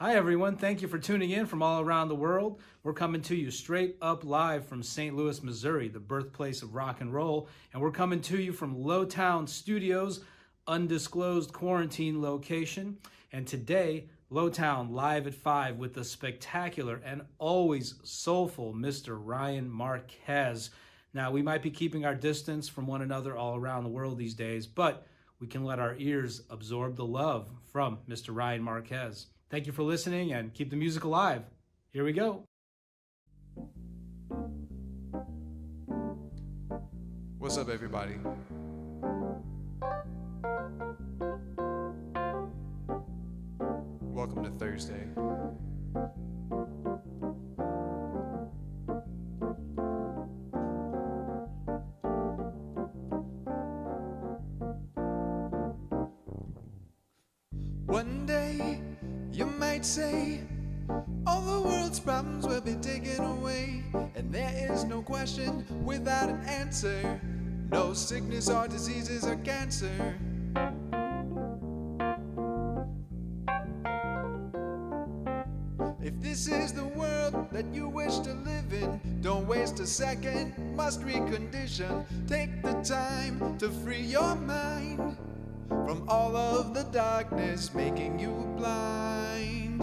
Hi, everyone. Thank you for tuning in from all around the world. We're coming to you straight up live from St. Louis, Missouri, the birthplace of rock and roll. And we're coming to you from Lowtown Studios, undisclosed quarantine location. And today, Lowtown live at 5 with the spectacular and always soulful Mr. Ryan Marquez. Now, we might be keeping our distance from one another all around the world these days, but we can let our ears absorb the love from Mr. Ryan Marquez. Thank you for listening and keep the music alive. Here we go. What's up, everybody? Welcome to Thursday. One day you might say all the world's problems will be taken away, and there is no question without an answer, no sickness or diseases or cancer. If this is the world that you wish to live in, don't waste a second, must recondition. Take the time to free your mind from all of the darkness making you blind.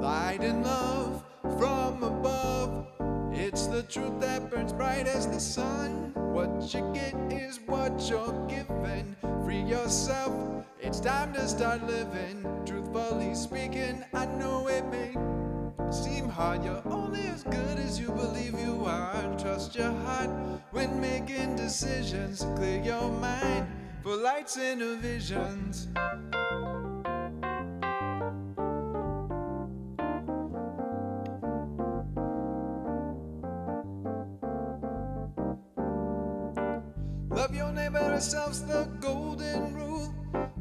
Light and love from above, it's the truth that burns bright as the sun. What you get is what you're given. Free yourself, it's time to start living. Truthfully speaking, I know it may seem hard. You're only as good as you believe you are. Trust your heart when making decisions. Clear your mind for lights and visions. Love your neighbor as self's the golden rule.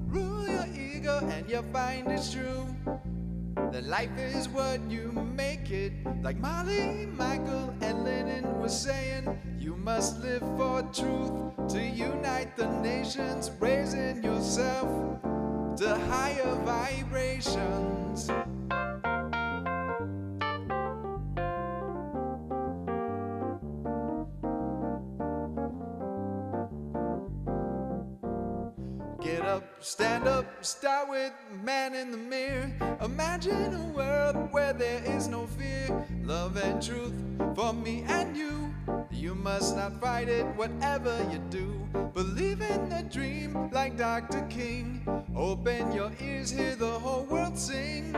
Rule your ego and you'll find it's true that life is what you make it. Like Molly, Michael, and Lennon was saying, you must live for truth to unite the nations, raising yourself to higher vibrations. Get up, stand up, start with man in the mirror. Imagine a world where there is no fear. Love and truth for me and you. You must not fight it, whatever you do. Believe in the dream like Dr. King. Open your ears, hear the whole world sing.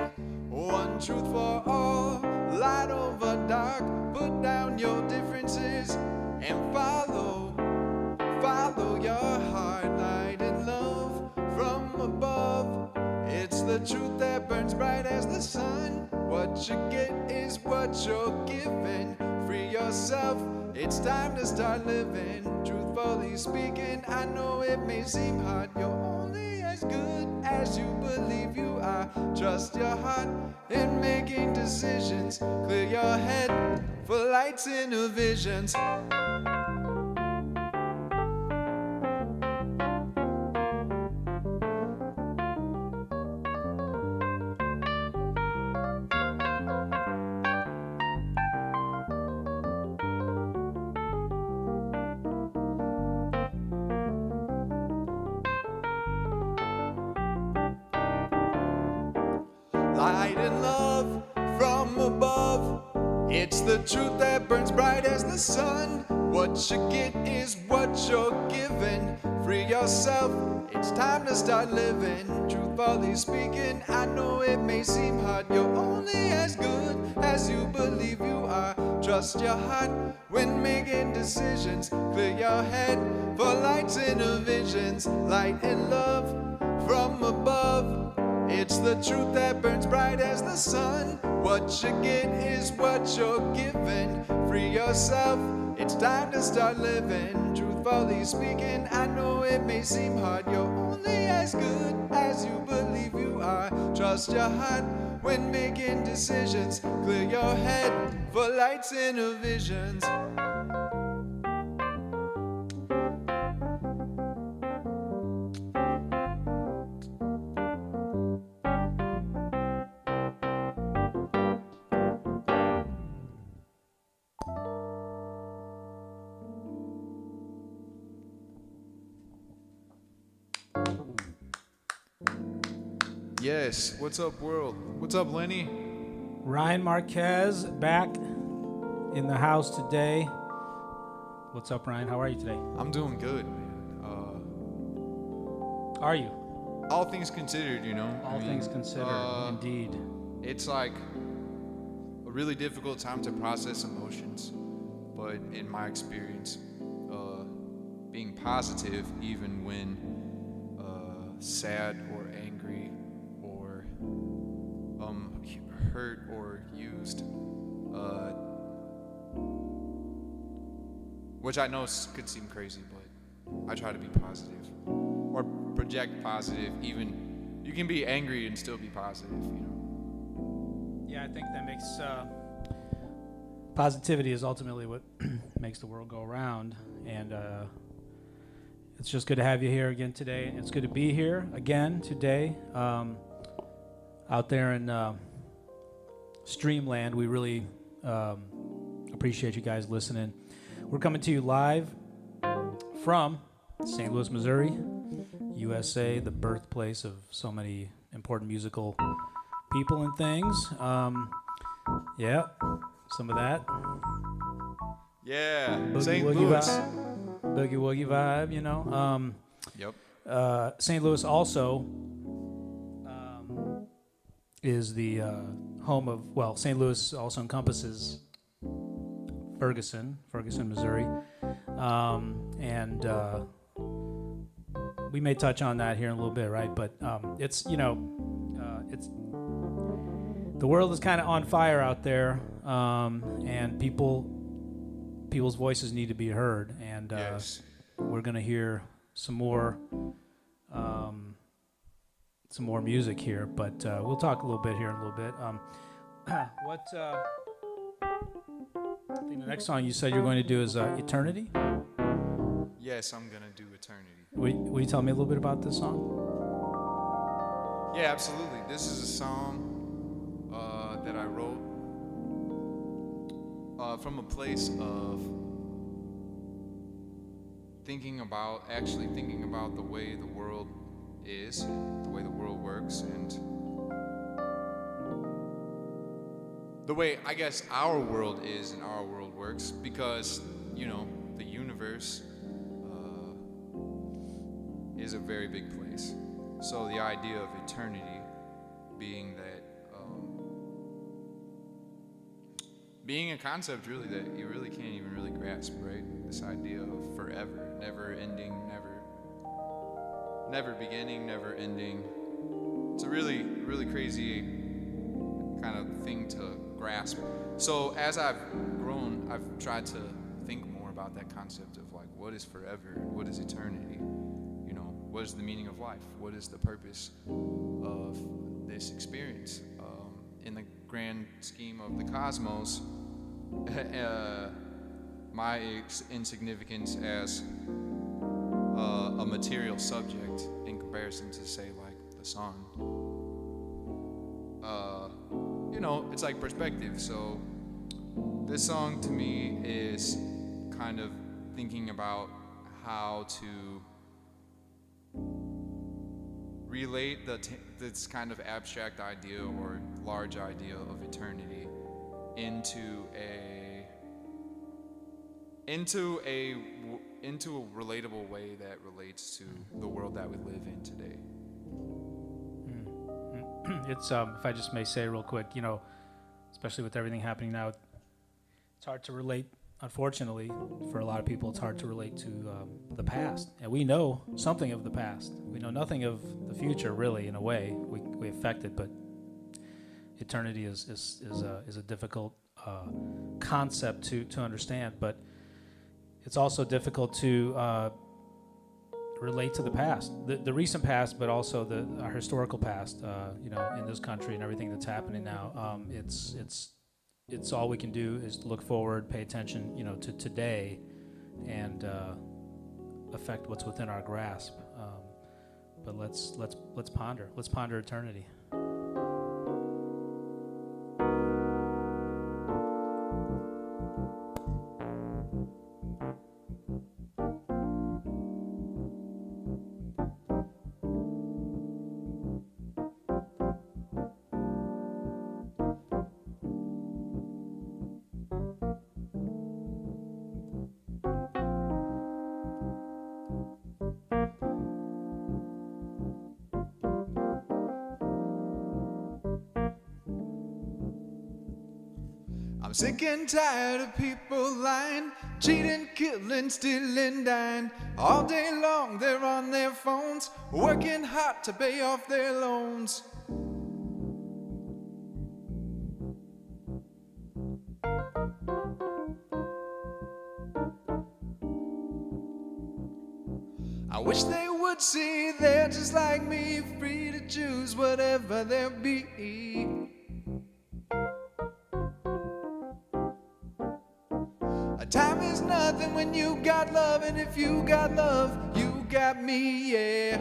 One truth for all, light over dark. Put down your differences and follow your heart. Light and love from above, it's the truth that burns bright as the sun. What you get is what you're given. Free yourself, it's time to start living. Truthfully speaking, I know it may seem hard. You're only as good as you believe you are. Trust your heart in making decisions. Clear your head for lights and visions. Light and love from above, it's the truth that burns bright as the sun. What you get is what you're given. Free yourself, it's time to start living. Truthfully speaking, I know it may seem hard. You're only as good as you believe you are. Trust your heart when making decisions. Clear your head for lights and visions. Light and love from above, it's the truth that burns bright as the sun. What you get is what you're given. Free yourself, it's time to start living. Truthfully speaking, I know it may seem hard. You're only as good as you believe you are. Trust your heart when making decisions. Clear your head for lights and visions. Yes, what's up, world? What's up, Lenny? Ryan Marquez back in the house today. What's up, Ryan? How are you today? I'm doing good, man. Are you? All things considered, you know. All things considered, indeed. It's like a really difficult time to process emotions, but in my experience, being positive even when sad or angry or hurt or used, which I know could seem crazy, but I try to be positive or project positive. Even you can be angry and still be positive, you know. Yeah, I think that makes positivity is ultimately what makes the world go around, and it's just good to have you here again today. It's good to be here again today, out there in Streamland. We really appreciate you guys listening. We're coming to you live from St. Louis, Missouri, USA, the birthplace of so many important musical people and things. Yeah, some of that. Yeah, Boogie St. Woogie Louis. Boogie Woogie vibe, you know. Yep. St. Louis also is the home of, well, St. Louis also encompasses Ferguson, Missouri. And we may touch on that here in a little bit, right? But it's, you know, it's, the world is kind of on fire out there, and people's voices need to be heard. And Yes. we're going to hear some more music here, but we'll talk a little bit here in a little bit. I think the next song you said you're going to do is Eternity. Yes, I'm gonna do Eternity. Will you tell me a little bit about this song? Yeah, absolutely. This is a song that I wrote from a place of thinking about the way the world is, the way the world works, and the way I guess our world is and our world works, because, you know, the universe is a very big place. So the idea of eternity being that, being a concept really that you really can't even really grasp, right? This idea of forever, never ending, never beginning, never ending. It's a really, really crazy kind of thing to grasp. So as I've grown, I've tried to think more about that concept of like, what is forever? What is eternity? You know, what is the meaning of life? What is the purpose of this experience? In the grand scheme of the cosmos, my insignificance as a material subject in comparison to, say, like the sun. You know, it's like perspective. So this song to me is kind of thinking about how to relate this kind of abstract idea or large idea of eternity into a relatable way that relates to the world that we live in today. It's if I just may say real quick, you know, especially with everything happening now, it's hard to relate. Unfortunately, for a lot of people, it's hard to relate to the past. And we know something of the past. We know nothing of the future, really, in a way. We affect it, but eternity is a difficult concept to understand. But it's also difficult to relate to the past, the recent past, but also our historical past. In this country and everything that's happening now. It's all we can do is look forward, pay attention, to today, and affect what's within our grasp. But let's ponder. Let's ponder eternity. I'm sick and tired of people lying, cheating, killing, stealing, dying. All day long they're on their phones, working hard to pay off their loans. I wish they would see they're just like me, free to choose whatever they'll be. Time is nothing when you got love, and if you got love, you got me, yeah.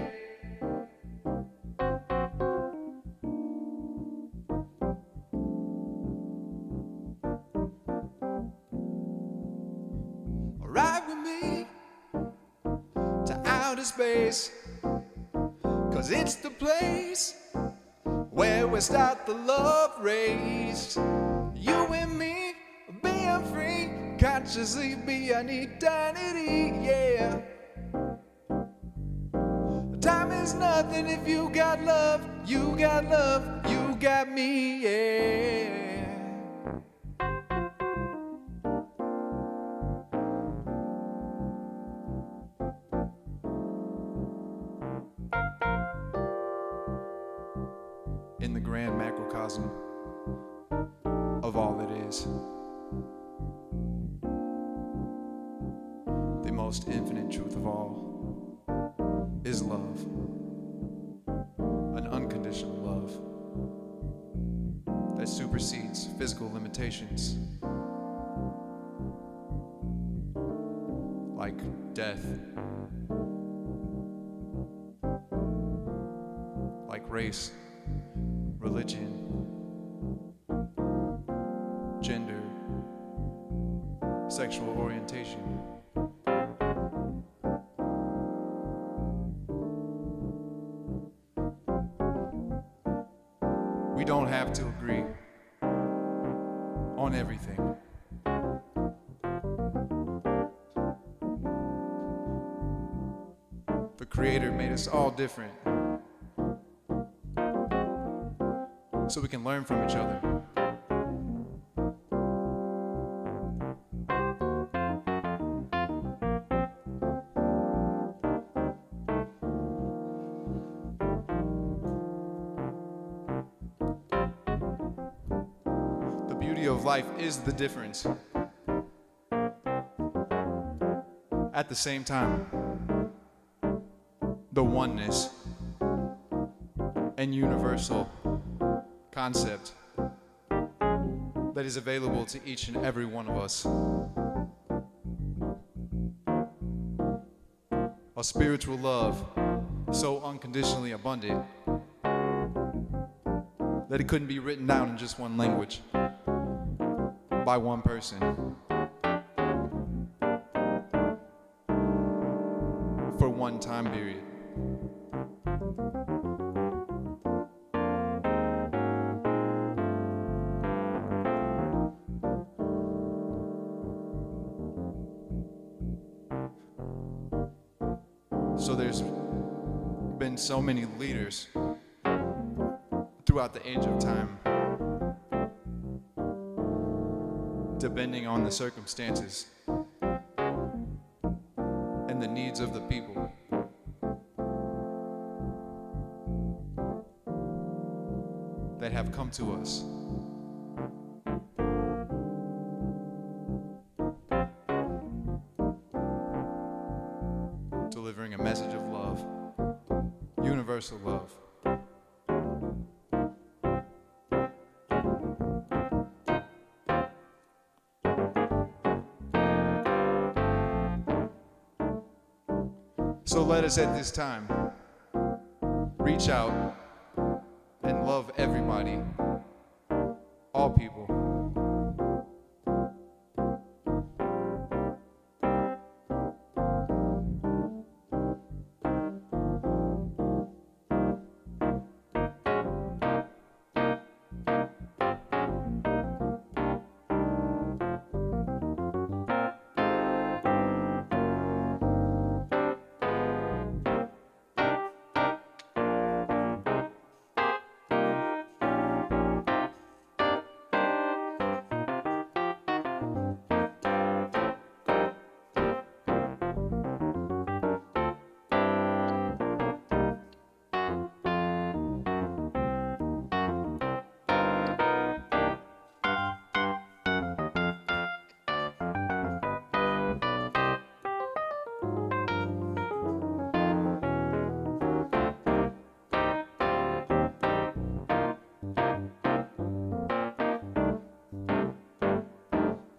Ride with me to outer space, 'cause it's the place where we start the love race. You and me being free, consciously be an eternity, yeah. Time is nothing if you got love, you got love, you got me, yeah. In the grand macrocosm of all that is, the most infinite truth of all is love, an unconditional love that supersedes physical limitations like death, like race, religion, gender, sexual orientation. We don't have to agree on everything. The Creator made us all different so we can learn from each other. The beauty of life is the difference. At the same time, the oneness and universal concept that is available to each and every one of us. A spiritual love so unconditionally abundant that it couldn't be written down in just one language by one person. For one time period. So there's been so many leaders throughout the age of time, depending on the circumstances and the needs of the people. That have come to us. Delivering a message of love. universal love. So let us at this time reach out and love everybody, all people.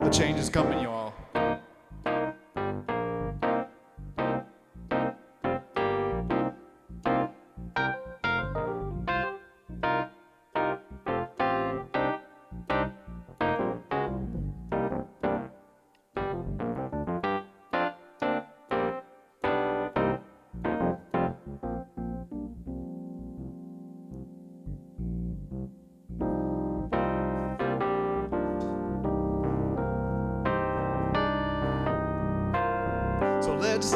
The change is coming, y'all. So let's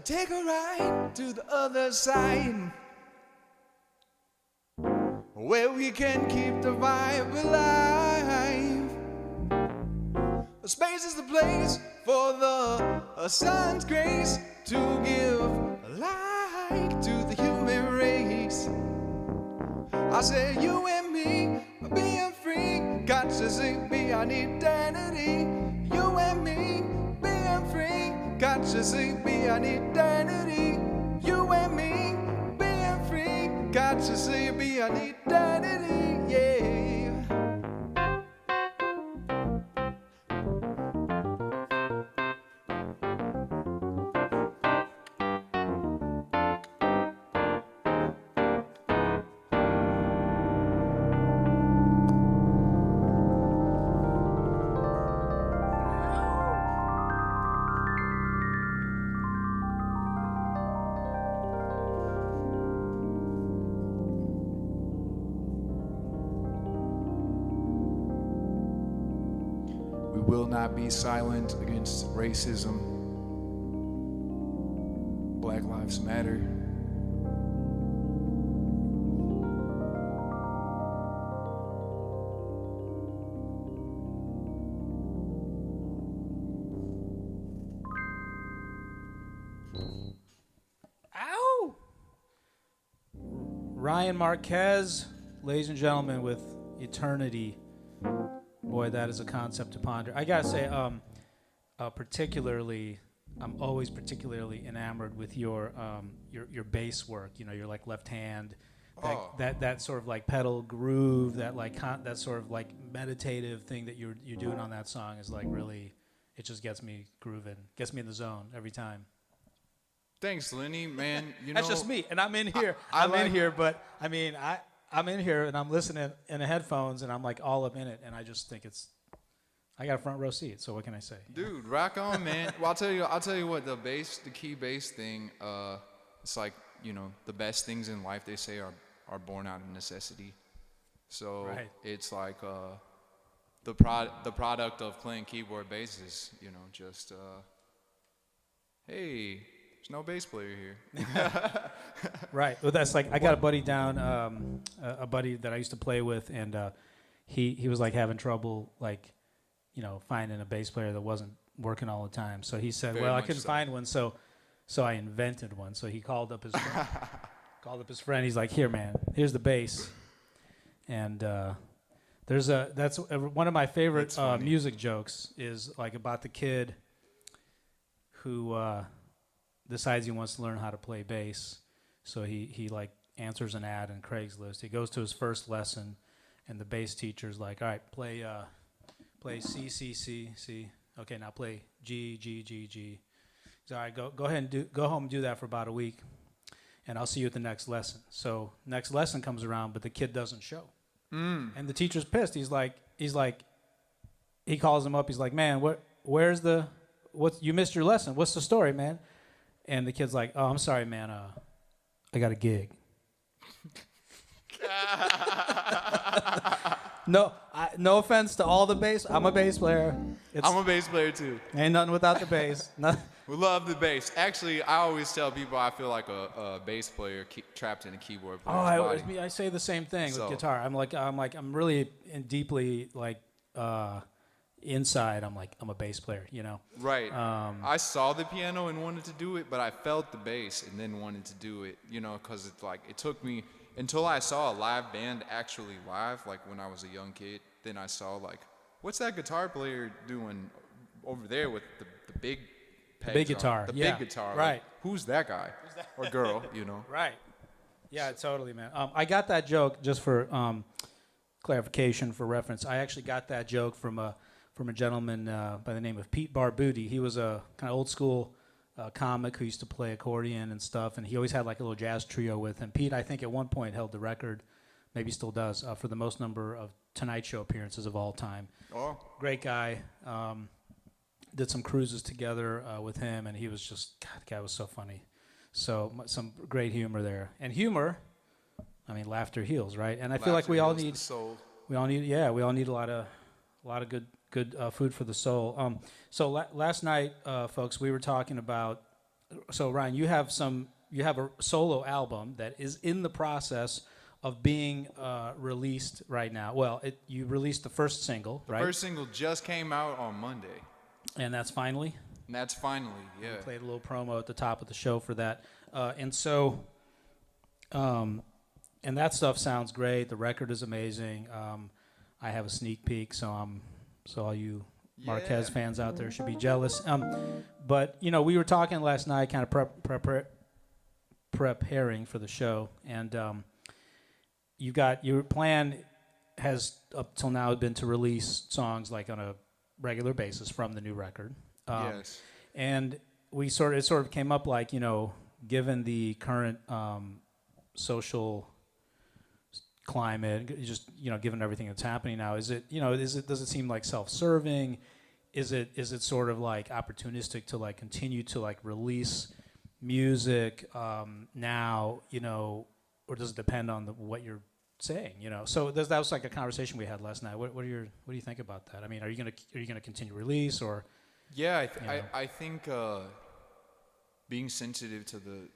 take a ride to the other side, where we can keep the vibe alive. Space is the place for the sun's grace to give light to the human race. I say you and me being free, consciously be our identity. You and me being free, consciously be an identity. You and me being free, consciously be an identity, yeah. We will not be silent against racism. Black Lives Matter. Ow! Ryan Marquez, ladies and gentlemen, with Eternity. Boy, that is a concept to ponder. I gotta say, particularly, I'm always particularly enamored with your bass work. You know, your like left hand, that sort of like pedal groove, that like that sort of like meditative thing that you're doing on that song is like really, it just gets me grooving, gets me in the zone every time. Thanks, Lenny, man. You That's know, just me, and I'm in here. I'm in here, but I mean, I'm in here and I'm listening in the headphones and I'm like all up in it, and I just think I got a front row seat. So what can I say? Dude, rock on, man. Well, I'll tell you what, the key bass thing, it's like, you know, the best things in life, they say, are born out of necessity. So Right. It's like the product of playing keyboard bass is, you know, just hey, there's no bass player here. Right. Well, that's like, I got a buddy down, a buddy that I used to play with, and he was like having trouble, like, you know, finding a bass player that wasn't working all the time. So he said, Very well, I much couldn't so. find one, so I invented one. So he called up his friend. He's like, here, man, here's the bass. And that's one of my favorite music jokes is like about the kid who decides he wants to learn how to play bass. So he like answers an ad in Craigslist. He goes to his first lesson, and the bass teacher's like, "All right, play C C C C. Okay, now play G G G G." He's all right. Go ahead and go home and do that for about a week, and I'll see you at the next lesson. So next lesson comes around, but the kid doesn't show, and the teacher's pissed. He calls him up. He's like, "Man, where's you missed your lesson? What's the story, man?" And the kid's like, "Oh, I'm sorry, man. I got a gig." No offense to all the bass. I'm a bass player. I'm a bass player too. Ain't nothing without the bass. We love the bass. Actually, I always tell people I feel like a bass player trapped in a keyboard player's body. I say the same thing with guitar. I'm really deeply like inside. I'm a bass player. You know. Right. I saw the piano and wanted to do it, but I felt the bass and then wanted to do it. You know, because it's like it took me until I saw a live band actually live, like when I was a young kid. Then I saw like, what's that guitar player doing over there with the big pegs big guitar? The big guitar. Right. Like, who's that guy or girl? You know. Right. Yeah, totally, man. I got that joke just for clarification, for reference. I actually got that joke from a gentleman by the name of Pete Barbuti. He was a kind of old school comic who used to play accordion and stuff, and he always had like a little jazz trio with him. Pete, I think at one point held the record, maybe still does, for the most number of Tonight Show appearances of all time. Oh. Great guy. Did some cruises together with him, and he was just, God, the guy was so funny. So some great humor there. And humor, I mean, laughter heals, right? And I feel like we all need a lot of good food for the soul. So last night, folks, we were talking about. So Ryan, you have a solo album that is in the process of being released right now. Well, you released the first single, right? The first single just came out on Monday. And that's Finally. And that's Finally, yeah. We played a little promo at the top of the show for that, and that stuff sounds great. The record is amazing. I have a sneak peek, so all you Marquez fans out there should be jealous. But you know, we were talking last night, kind of preparing for the show, and your plan has up till now been to release songs like on a regular basis from the new record. Yes. And it sort of came up like, you know, given the current social climate, just, you know, given everything that's happening now, does it seem like self-serving? Is it sort of like opportunistic to like continue to like release music now, you know, or does it depend on what you're saying, you know? So that was like a conversation we had last night. What do you think about that? I mean, are you gonna continue release or? Yeah, I think being sensitive to the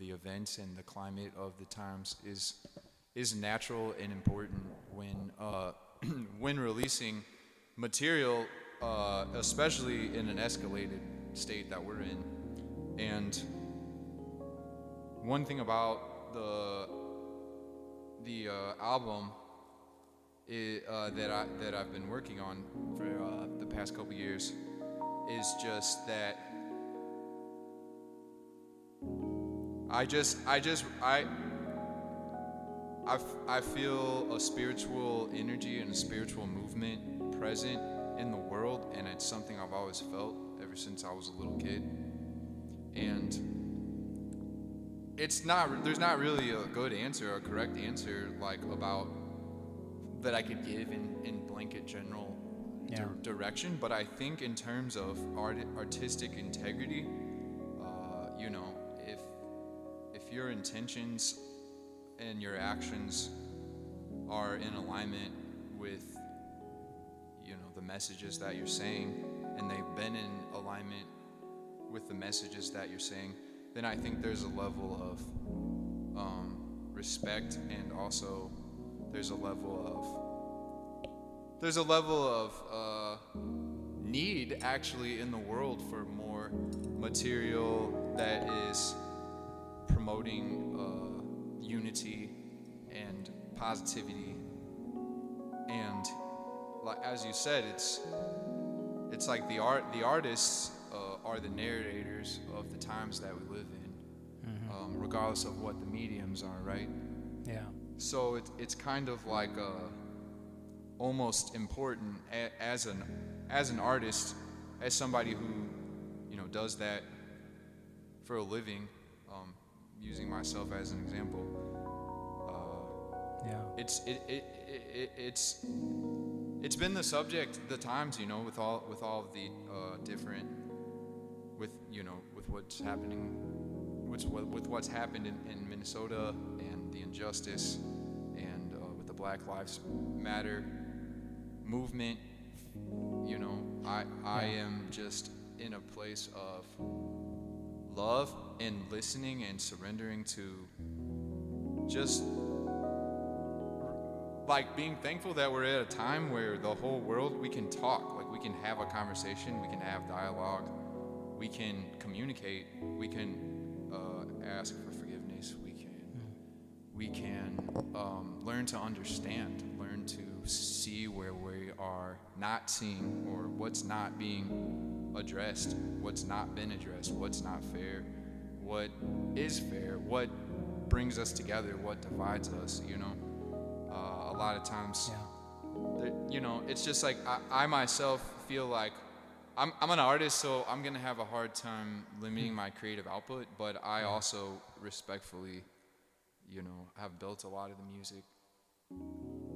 events and the climate of the times is natural and important when when releasing material, especially in an escalated state that we're in. And one thing about the album that I've been working on for the past couple years is just that I feel a spiritual energy and a spiritual movement present in the world, and it's something I've always felt ever since I was a little kid. And there's not really a good answer, a correct answer, like about that I could give in blanket general direction. But I think in terms of artistic integrity, you know, if your intentions and your actions are in alignment with, you know, the messages that you're saying, and they've been in alignment with the messages that you're saying, then I think there's a level of respect, and also there's a level of need actually in the world for more material that is promoting unity and positivity. And like as you said, it's like the artists are the narrators of the times that we live in, regardless of what the mediums are, right? Yeah. So it's kind of like almost important as an artist, as somebody who, you know, does that for a living, using myself as an example. Yeah. It's been the subject, the times, you know, with all of the different, with, you know, with what's happening, with what's happened in Minnesota and the injustice, and with the Black Lives Matter movement. You know, I am just in a place of love and listening and surrendering to just like being thankful that we're at a time where the whole world, we can talk, like we can have a conversation, we can have dialogue, we can communicate, we can ask for forgiveness, we can learn to understand, learn to see where we are not seeing, or what's not being addressed, what's not been addressed, what's not fair, what is fair, what brings us together, what divides us, you know. A lot of times, you know, it's just like I myself feel like I'm an artist, so I'm gonna have a hard time limiting my creative output, but I also respectfully, you know, have built a lot of the music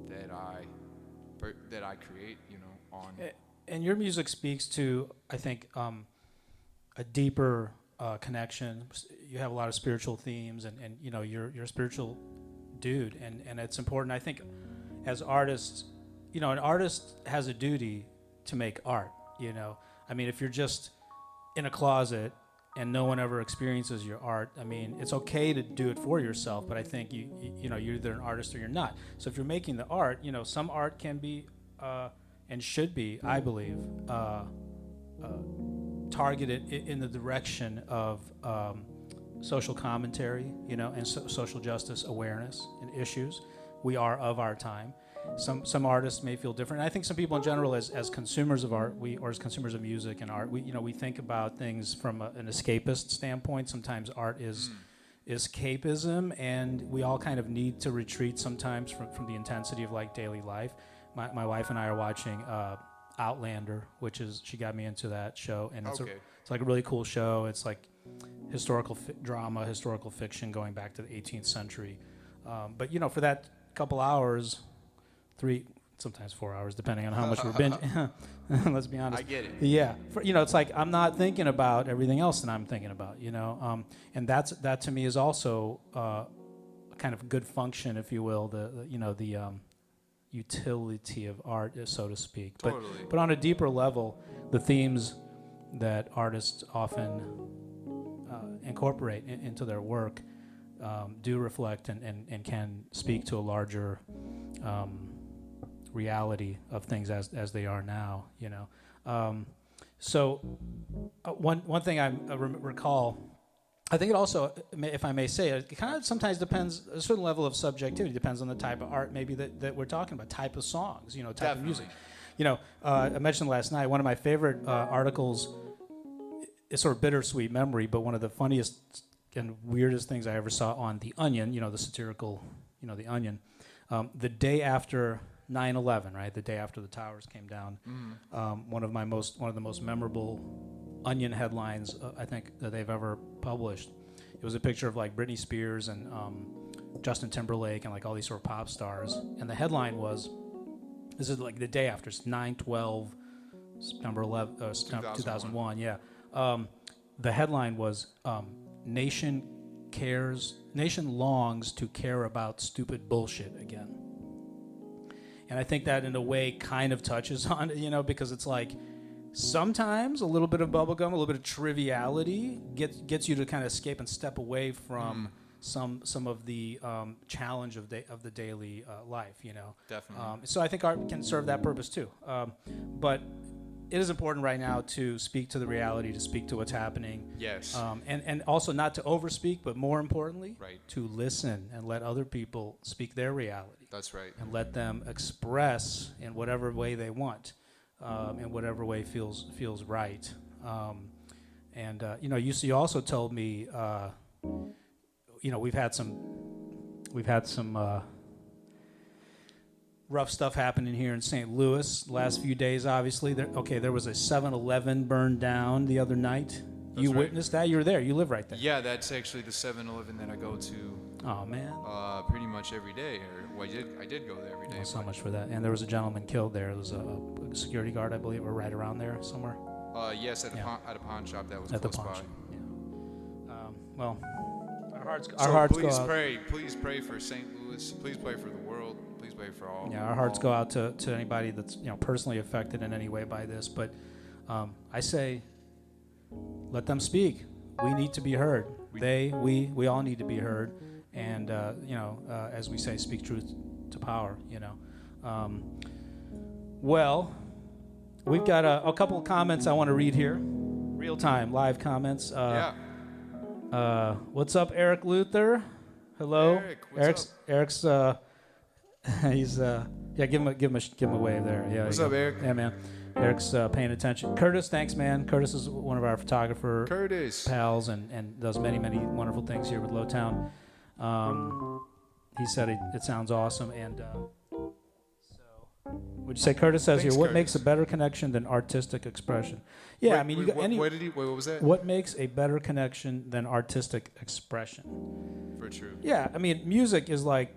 that I create, you know, on. And your music speaks to, I think, a deeper connection. You have a lot of spiritual themes, and you know, you're a spiritual dude, and it's important. I think as artists, you know, an artist has a duty to make art, you know. I mean, if you're just in a closet and no one ever experiences your art, I mean, it's okay to do it for yourself, but I think you know, you're either an artist or you're not. So if you're making the art, you know, some art can be and should be, I believe, targeted in the direction of social commentary, you know, and social justice awareness and issues. We are of our time. Some artists may feel different. And I think some people in general, as consumers of art, or as consumers of music and art, we think about things from an escapist standpoint. Sometimes art is escapism, and we all kind of need to retreat sometimes from the intensity of like daily life. My wife and I are watching Outlander, she got me into that show, and it's like a really cool show. It's like historical drama, historical fiction going back to the 18th century. But you know, for that couple hours, 3, sometimes 4 hours, depending on how much we're binging. Let's be honest. I get it. Yeah, you know, it's like I'm not thinking about everything else that I'm thinking about. You know, and that to me is also a kind of good function, if you will. The utility of art, so to speak. Totally. But on a deeper level, the themes that artists often incorporate into their work do reflect and can speak to a larger reality of things as they are now, you know. So one thing I recall, I think it also, if I may say, it kind of sometimes depends, a certain level of subjectivity depends on the type of art maybe that we're talking about, type of songs, you know, type of music. You know, I mentioned last night, one of my favorite articles, it's sort of bittersweet memory, but one of the funniest and weirdest things I ever saw on The Onion, you know, the satirical, you know, The Onion, the day after 9/11, right, the day after the towers came down, one of the most memorable Onion headlines I think that they've ever published. It was a picture of like Britney Spears and Justin Timberlake and like all these sort of pop stars, and the headline was, this is like the day after, 9/12, September 11, 2001. Yeah, the headline was, Nation longs to care about stupid bullshit again. And I think that in a way kind of touches on it, you know, because it's like sometimes a little bit of bubblegum, a little bit of triviality gets you to kind of escape and step away from some of the challenge of the daily life, you know. Definitely. So I think art can serve that purpose too. But it is important right now to speak to the reality, to speak to what's happening. Yes. And also not to overspeak, but more importantly, Right. to listen and let other people speak their reality. That's right. And let them express in whatever way they want, in whatever way feels right. You know, you also told me, we've had some rough stuff happening here in St. Louis the last few days, obviously. There was a 7-Eleven burned down the other night. That's right. Witnessed that? You were there. You live right there. Yeah, that's actually the 7-Eleven that I go to. Oh, man. Pretty much every day. I did go there every day. So much for that. And there was a gentleman killed there. There was a security guard, I believe, or right around there somewhere. Yes, at a pawn shop that was at close the pawn by. shop. Yeah. Well, our hearts please go out. Please pray for St. Louis. Please pray for the world. Please pray for all. Yeah, our hearts go out to anybody that's personally affected in any way by this. But I say, let them speak. We need to be heard. We all need to be heard. And as we say, speak truth to power. Well, we've got a couple of comments I want to read here, real time, live comments. What's up, Eric Luther? Hello, Eric. What's up? Eric's. He's give him a wave there. Yeah. What's up, Eric? Yeah, man. Eric's paying attention. Curtis, thanks, man. Curtis is one of our photographer pals and does many, many wonderful things here with Lowtown. He said it sounds awesome. And so, would you say Curtis says Thanks, here, what Curtis. makes a better connection than artistic expression? Yeah, I mean, you got any. What was that? What makes a better connection than artistic expression? For true. Yeah, I mean, music is the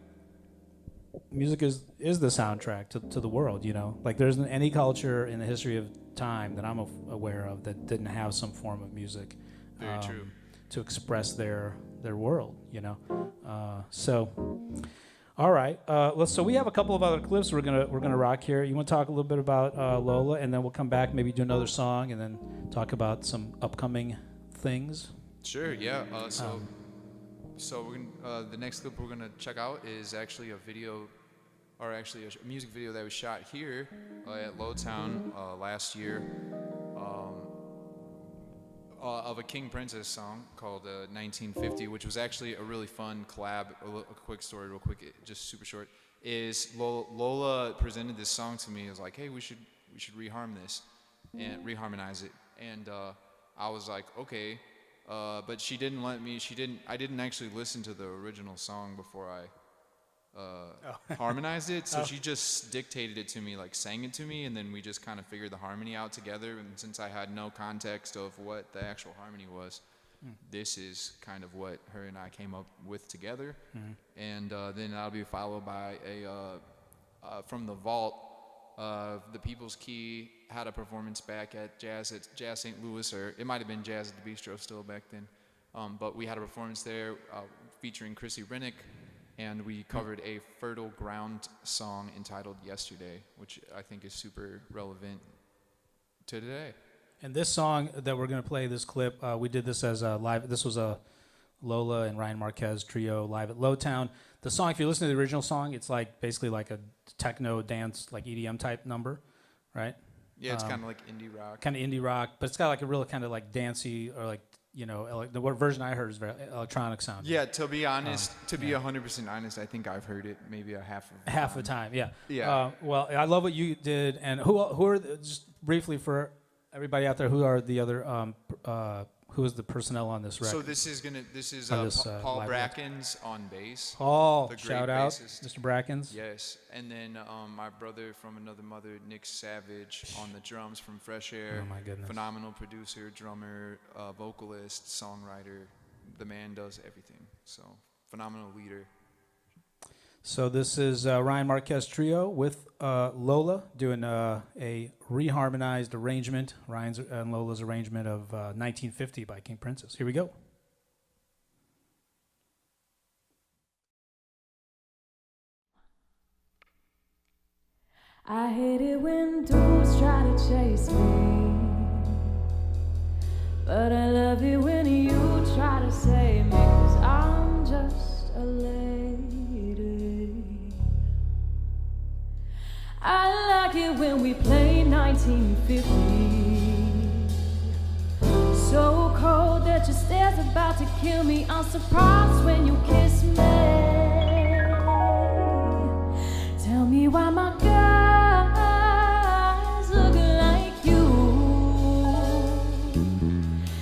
soundtrack to the world, Like there isn't any culture in the history of time that I'm aware of that didn't have some form of music Very true. to express their world, So, all right. So we have a couple of other clips we're gonna rock here. You want to talk a little bit about Lola, and then we'll come back, maybe do another song, and then talk about some upcoming things. Sure. Yeah. So we're gonna, the next clip we're gonna check out is actually a video, or actually a music video that was shot here at Lowtown last year, of a King Princess song called 1950, which was actually a really fun collab. A quick story, real quick, just super short. Is Lola presented this song to me. It was like, hey, we should reharm this and reharmonize it, and I was like, okay. But she didn't let me. I didn't actually listen to the original song before I harmonized it. So she just dictated it to me, like sang it to me, and then we just kind of figured the harmony out together. And since I had no context of what the actual harmony was, this is kind of what her and I came up with together. And then that'll be followed by a from the Vault. The People's Key had a performance back at Jazz St. Louis, or it might have been Jazz at the Bistro still back then. But we had a performance there featuring Chrissy Rennick, and we covered a Fertile Ground song entitled Yesterday, which I think is super relevant to today. And this song that we're going to play, this clip, we did this as a live. This was a Lola and Ryan Marquez trio live at Lowtown. The song, if you listen to the original song, it's like basically like a techno dance, like EDM type number, right? Yeah, it's kind of like indie rock. Kind of indie rock, but it's got like a real kind of like dancey or like the version I heard is very electronic sound. Yeah, to be honest, to be 100% honest, I think I've heard it maybe half the time. Yeah. Yeah. Well, I love what you did, and who are just briefly for everybody out there, who are the other who is the personnel on this record? So this is Paul Brackens on bass. Paul, the great shout out, bassist. Mr. Brackens. Yes, and then my brother from another mother, Nick Savage, on the drums from Fresh Air. Oh my goodness. Phenomenal producer, drummer, vocalist, songwriter. The man does everything. So phenomenal leader. So this is Ryan Marquez Trio with Lola doing a reharmonized arrangement, Ryan's and Lola's arrangement of 1950 by King Princess. Here we go. I hate it when dudes try to chase me, but I love it when you try to save me, 'cause I'm just a lady. I like it when we play 1950. So cold that your stare's about to kill me. I'm surprised when you kiss me. Tell me why my guys look like you,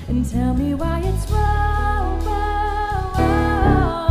and tell me why it's wrong, wrong, wrong.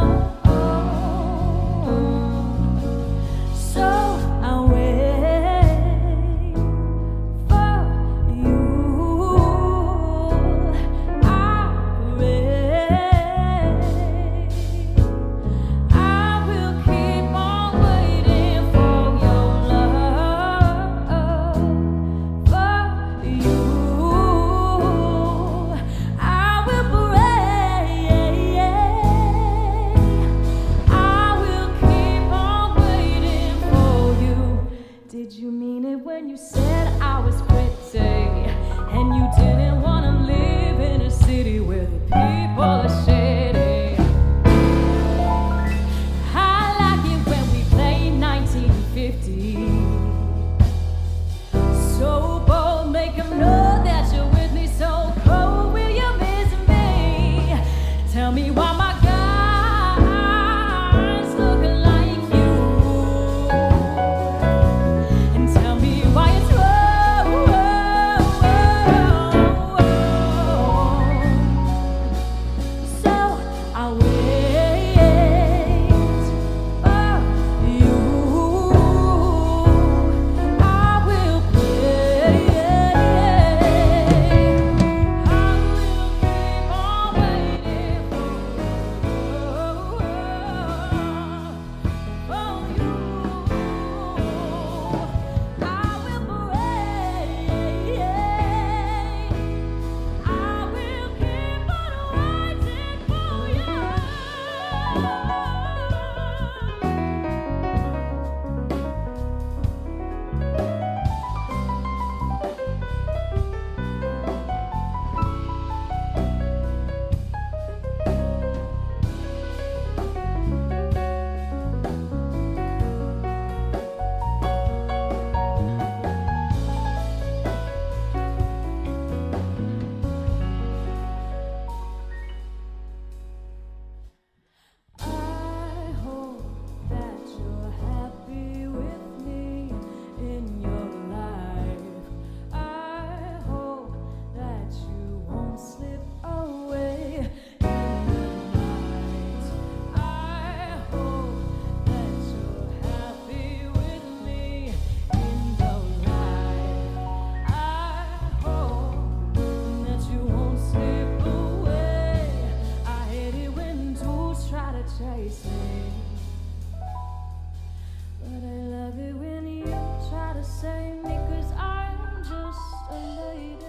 gotta save me, 'cause I'm just a lady.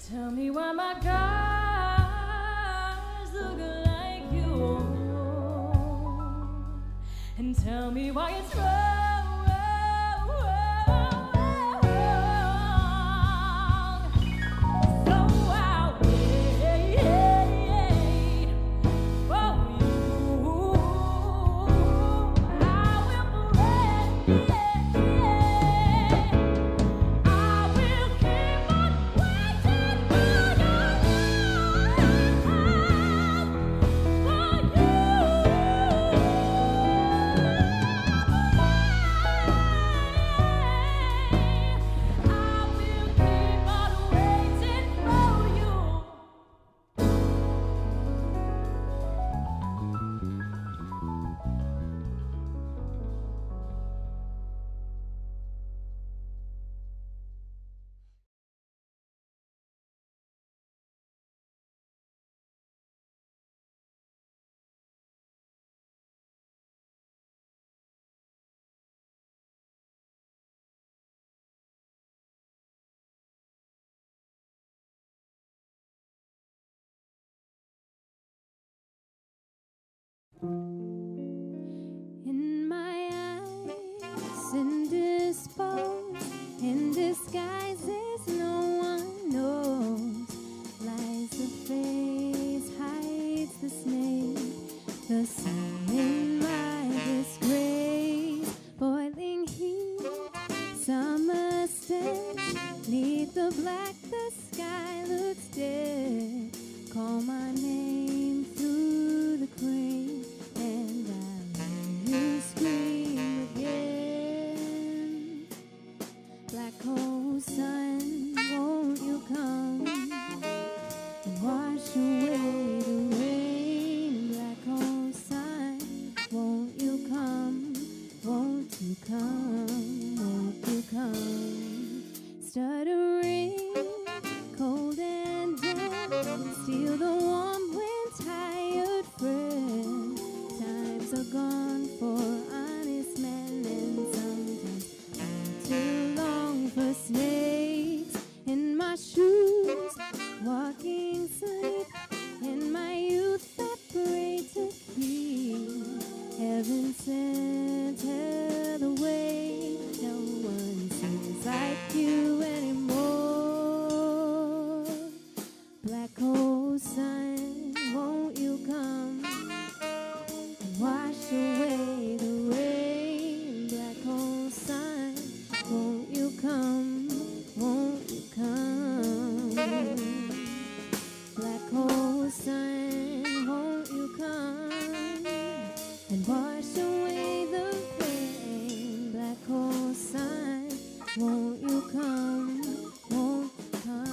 Tell me why my guys look like you, and tell me why it's wrong. So I'll wait for you. I will pray. I will keep on waiting for in my eyes, indisposed, in disguises no one knows. Lies the face, hides the snake, the sun in my disgrace. Boiling heat, summer stench, neath the black the sky looks dead. Call my name through the crane, and I'll hear you scream again. Black hole sun, won't you come and wash away the rain? Black hole sun, won't you come? Won't you come? Won't you come? Stuttering, cold and damp, steal the warm wind, tired friend. Times are gone for honest men, and sometimes too long for snakes. In my shoes, walking sleep, in my youth I pray to keep heaven sent hell away. No one seems like you anymore. Black hole sun, won't you come and wash away the rain? Black hole sun, won't you come? Won't you come? Black hole sun, won't you come and wash away the pain? Black hole sun, won't you come? Won't you come?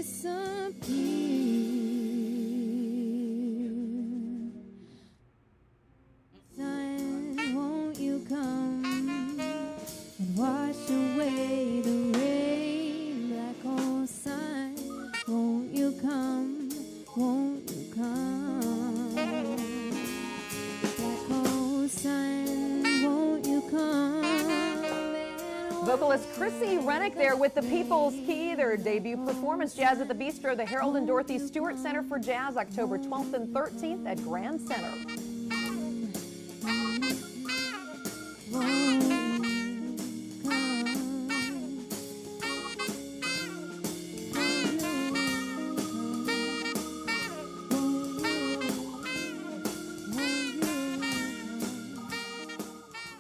Sun, won't you come and wash away the rain? Black hole sun, won't you come? Won't you come? Black hole sun, won't you come? Vocalist Chrissy Rennick there with the People's Key, their debut performance, Jazz at the Bistro, the Harold and Dorothy Stewart Center for Jazz, October 12th and 13th at Grand Center.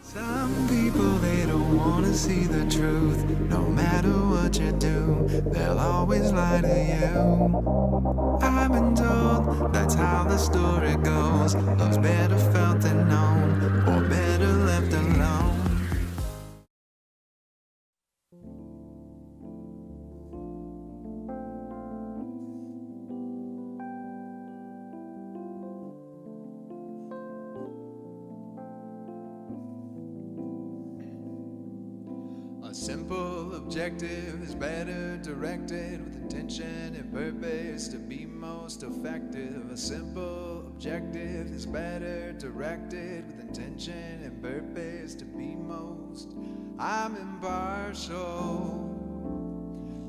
Some people, they don't want to see the truth. No matter what you do, they'll always lie to you. I've been told that's how the story goes. Love's better felt than known, or better left alone. A simple objective is better directed with intention and purpose to be most effective. A simple objective is better directed with intention and purpose to be most. I'm impartial,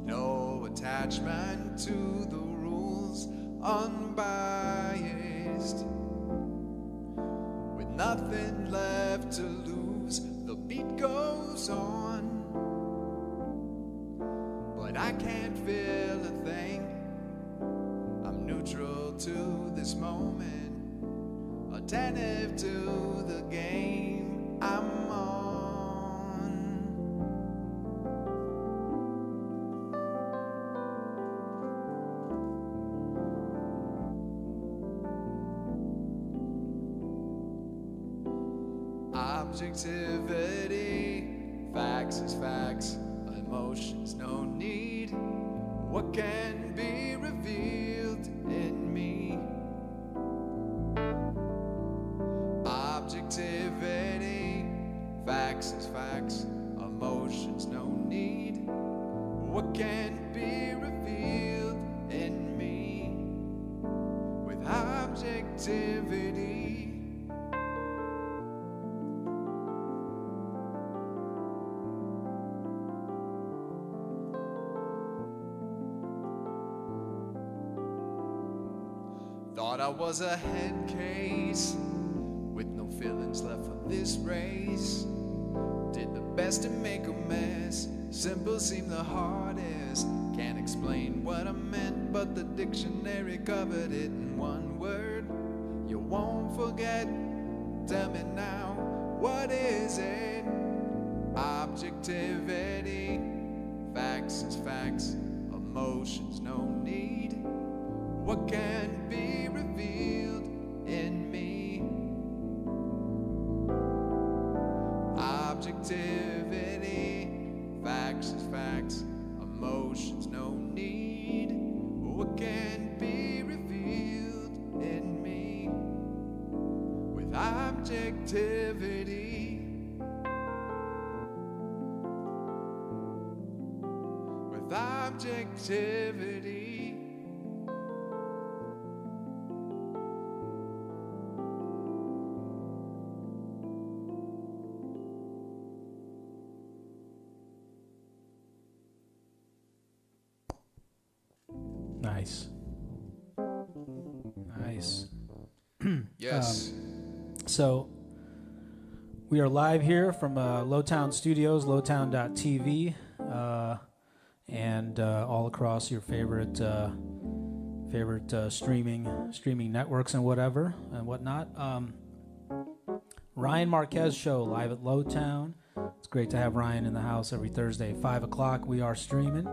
no attachment to the rules, unbiased, with nothing left to lose. The beat goes on, but I can't feel a thing. I'm neutral to this moment, attentive to the game I'm on. Objectivity, facts is facts, emotions no need. What can be revealed in me? Objectivity, facts is facts, emotions no need. What can be revealed in me with objectivity? Thought I was a head case with no feelings left for this race. Did the best to make a mess. Simple seemed the hardest. Can't explain what I meant, but the dictionary covered it in one word. You won't forget. Tell me now, what is it? Objectivity. Facts is facts, emotions no need. What can be revealed in me? Objectivity, facts is facts, emotions no need. What can be revealed in me with objectivity? With objectivity. Nice. Nice. Yes. So we are live here from Lowtown Studios, lowtown.tv, and all across your favorite streaming networks and whatever and whatnot. Ryan Marquez Show live at Lowtown. It's great to have Ryan in the house every Thursday, 5 o'clock. We are streaming.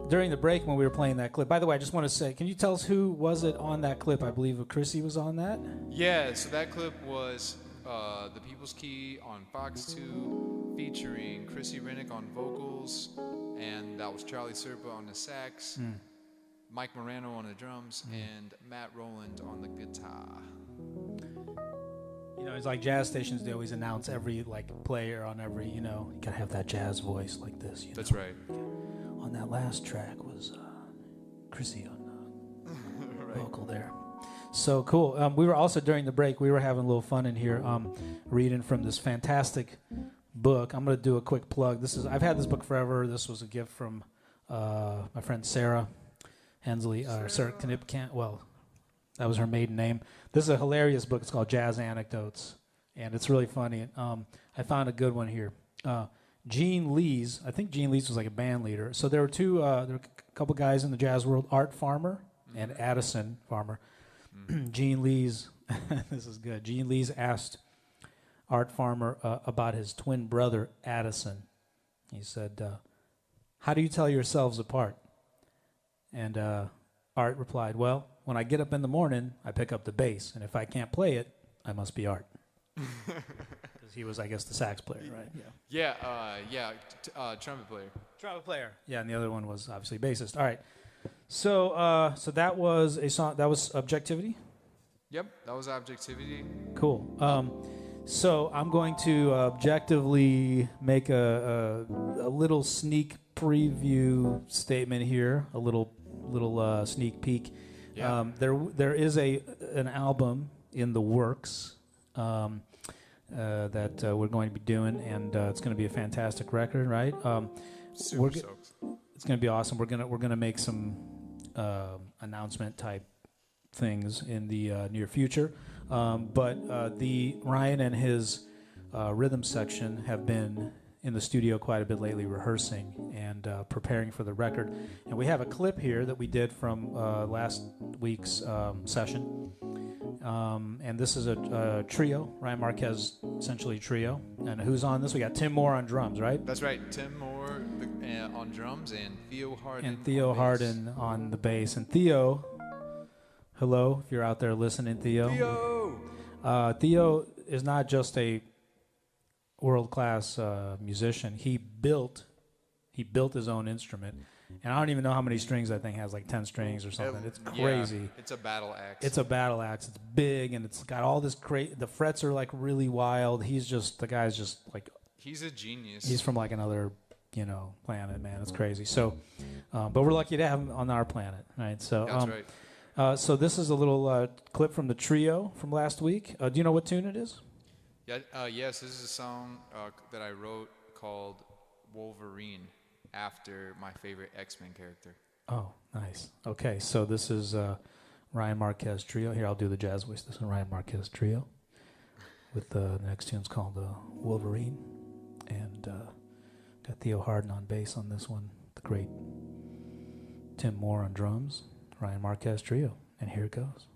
During the break when we were playing that clip, by the way, I just want to say, can you tell us who was it on that clip? I believe Chrissy was on that. Yeah, so that clip was The People's Key on Fox 2 featuring Chrissy Rennick on vocals, and that was Charlie Serpa on the sax. Mike Morano on the drums, and Matt Rowland on the guitar. You know, it's like jazz stations, they always announce every like player on every, you gotta have that jazz voice like this. That's right. On that last track was Chrissy on vocal there. So cool. We were also, during the break, we were having a little fun in here reading from this fantastic book. I'm going to do a quick plug. I've had this book forever. This was a gift from my friend Sarah Hensley, Sarah Knipkamp. Well, that was her maiden name. This is a hilarious book. It's called Jazz Anecdotes, and it's really funny. I found a good one here. Gene Lees, I think Gene Lees was like a band leader. So there were there were a couple guys in the jazz world, Art Farmer and Addison Farmer. Gene Lees, this is good. Gene Lees asked Art Farmer about his twin brother, Addison. He said, how do you tell yourselves apart? And Art replied, well, when I get up in the morning, I pick up the bass, and if I can't play it, I must be Art. Because he was, I guess, the sax player, right? Yeah. Trumpet player. Trumpet player. Yeah, and the other one was obviously bassist. All right. So that was a song. That was Objectivity? Yep, that was Objectivity. Cool. So I'm going to objectively make a little sneak preview statement here, a little sneak peek. Yeah. There is an album in the works that we're going to be doing, and it's going to be a fantastic record, right? Super stoked. It's going to be awesome. We're gonna make some announcement type things in the near future. But the Ryan and his rhythm section have been in the studio quite a bit lately, rehearsing and preparing for the record. And we have a clip here that we did from last week's session. And this is a trio, Ryan Marquez, essentially trio. And who's on this? We got Tim Moore on drums, right? That's right. Tim Moore on drums, and Theo Hardin. And Theo Hardin on the bass. And Theo, hello, if you're out there listening, Theo. Theo is not just a world-class musician. He built his own instrument. And I don't even know how many strings that thing has, like 10 strings or something. It's crazy. Yeah, it's a battle axe. It's a battle axe. It's big, and it's got all this the frets are like really wild. The guy's just like... He's a genius. He's from like another, planet, man. It's crazy. So, but we're lucky to have him on our planet, right? So, That's right. So this is a little clip from the trio from last week. Do you know what tune it is? Yeah. Yes, this is a song that I wrote called Wolverine, after my favorite X-Men character. Oh, nice. Okay, so this is Ryan Marquez Trio. Here, I'll do the jazz voice. This is Ryan Marquez Trio. With the next tune's called Wolverine. And got Theo Hardin on bass on this one. The great Tim Moore on drums. Ryan Marquez Trio. And here it goes.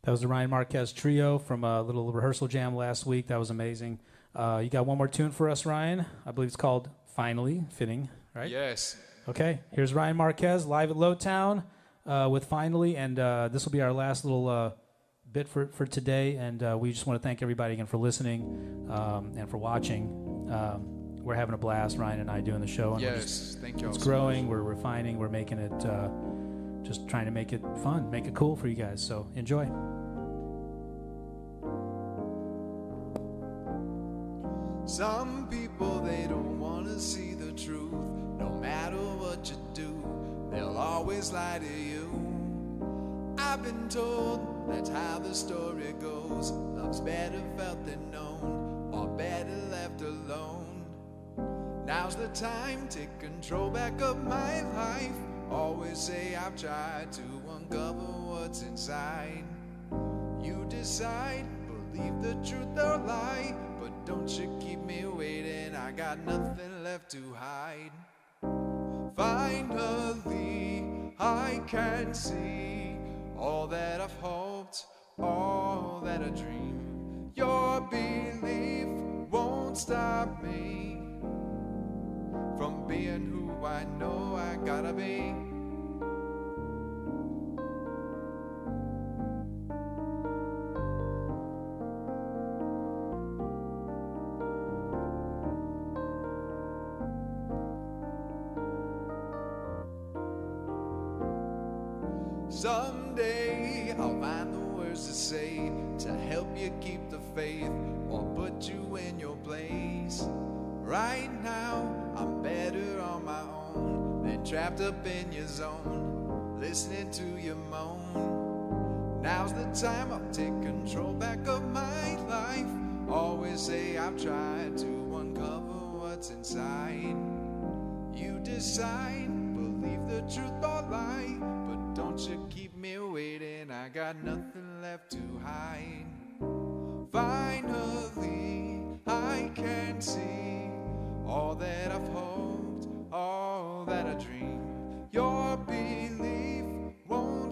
That was the Ryan Marquez Trio from a little rehearsal jam last week. That was amazing. You got one more tune for us, Ryan? I believe it's called Finally, fitting, right? Yes. Okay, here's Ryan Marquez live at Lowtown with Finally, and this will be our last little bit for today, and we just want to thank everybody again for listening and for watching. We're having a blast, Ryan and I, doing the show. And Thank you all. It's growing, we're refining, we're making it, just trying to make it fun, make it cool for you guys, so enjoy. Some people, they don't want to see the truth. No matter what you do, they'll always lie to you. I've been told that's how the story goes. Love's better felt than known, or better left alone. Now's the time, take control back of my life. Always say I've tried to uncover what's inside. You decide, believe the truth or lie, but don't you keep me waiting, I got nothing left to hide. Finally, I can see all that I've hoped, all that I dream. Your belief won't stop me from being who I know I gotta be. Someday I'll find the words to say to help you keep the faith or put you in your place. Right now I'm better on my own than trapped up in your zone, listening to you moan. Now's the time, I'll take control back of my life. Always say I've tried to uncover what's inside. You decide, believe the truth or lie, but don't you keep me waiting, I got nothing left to hide. Finally, I can see all that I've hoped, all that I dream. Your belief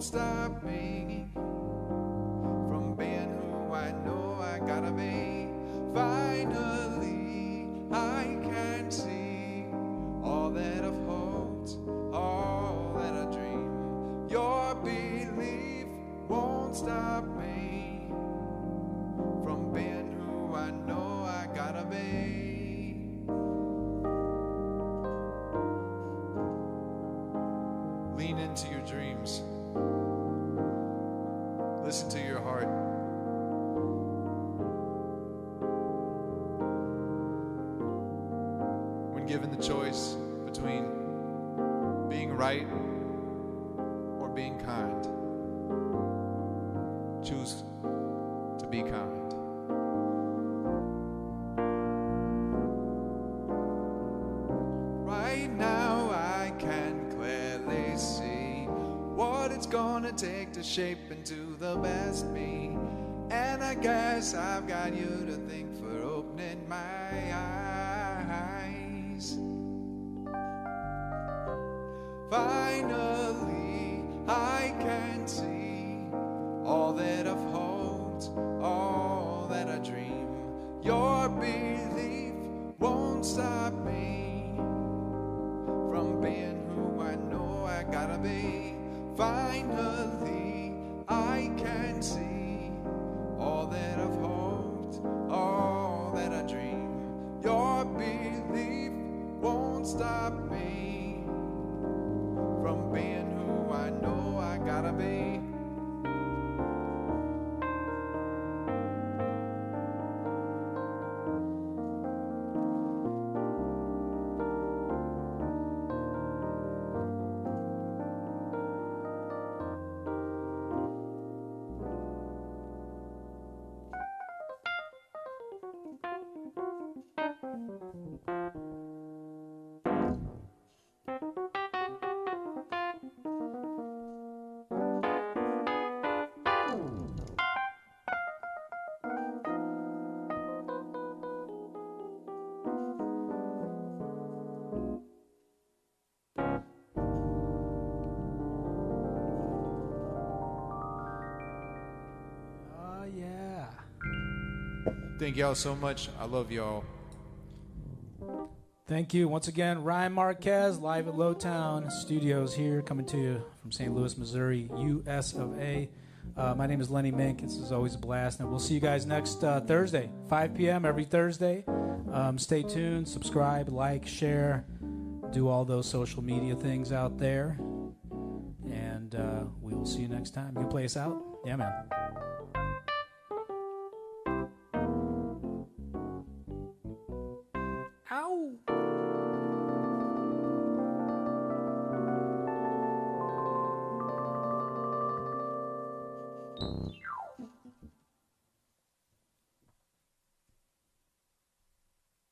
stop me from being who I know I gotta be. Finally, I can see all that I've hoped, all that I dream. Your belief won't stop me from being who I know I gotta be. Lean into your dreams. Listen to your heart. When given the choice between being right or being kind, choose to be kind. Right now I can clearly see what it's gonna take to shape into the best me. And I guess I've got you to thank for opening my eyes. Finally, I can see all that I've hoped, all that I dream. Your belief won't stop me from being who I know I gotta be. Finally, I can see all that I've hoped, all that I dream. Your belief won't stop me from being who I know I gotta be. Yeah. Thank y'all so much. I love y'all. Thank you. Once again, Ryan Marquez, live at Lowtown Studios here, coming to you from St. Louis, Missouri, US of A. My name is Lenny Mink. This is always a blast, and we'll see you guys next Thursday, 5 p.m. every Thursday. Stay tuned, subscribe, like, share, do all those social media things out there, and we will see you next time. You can play us out? Yeah, man. Ow!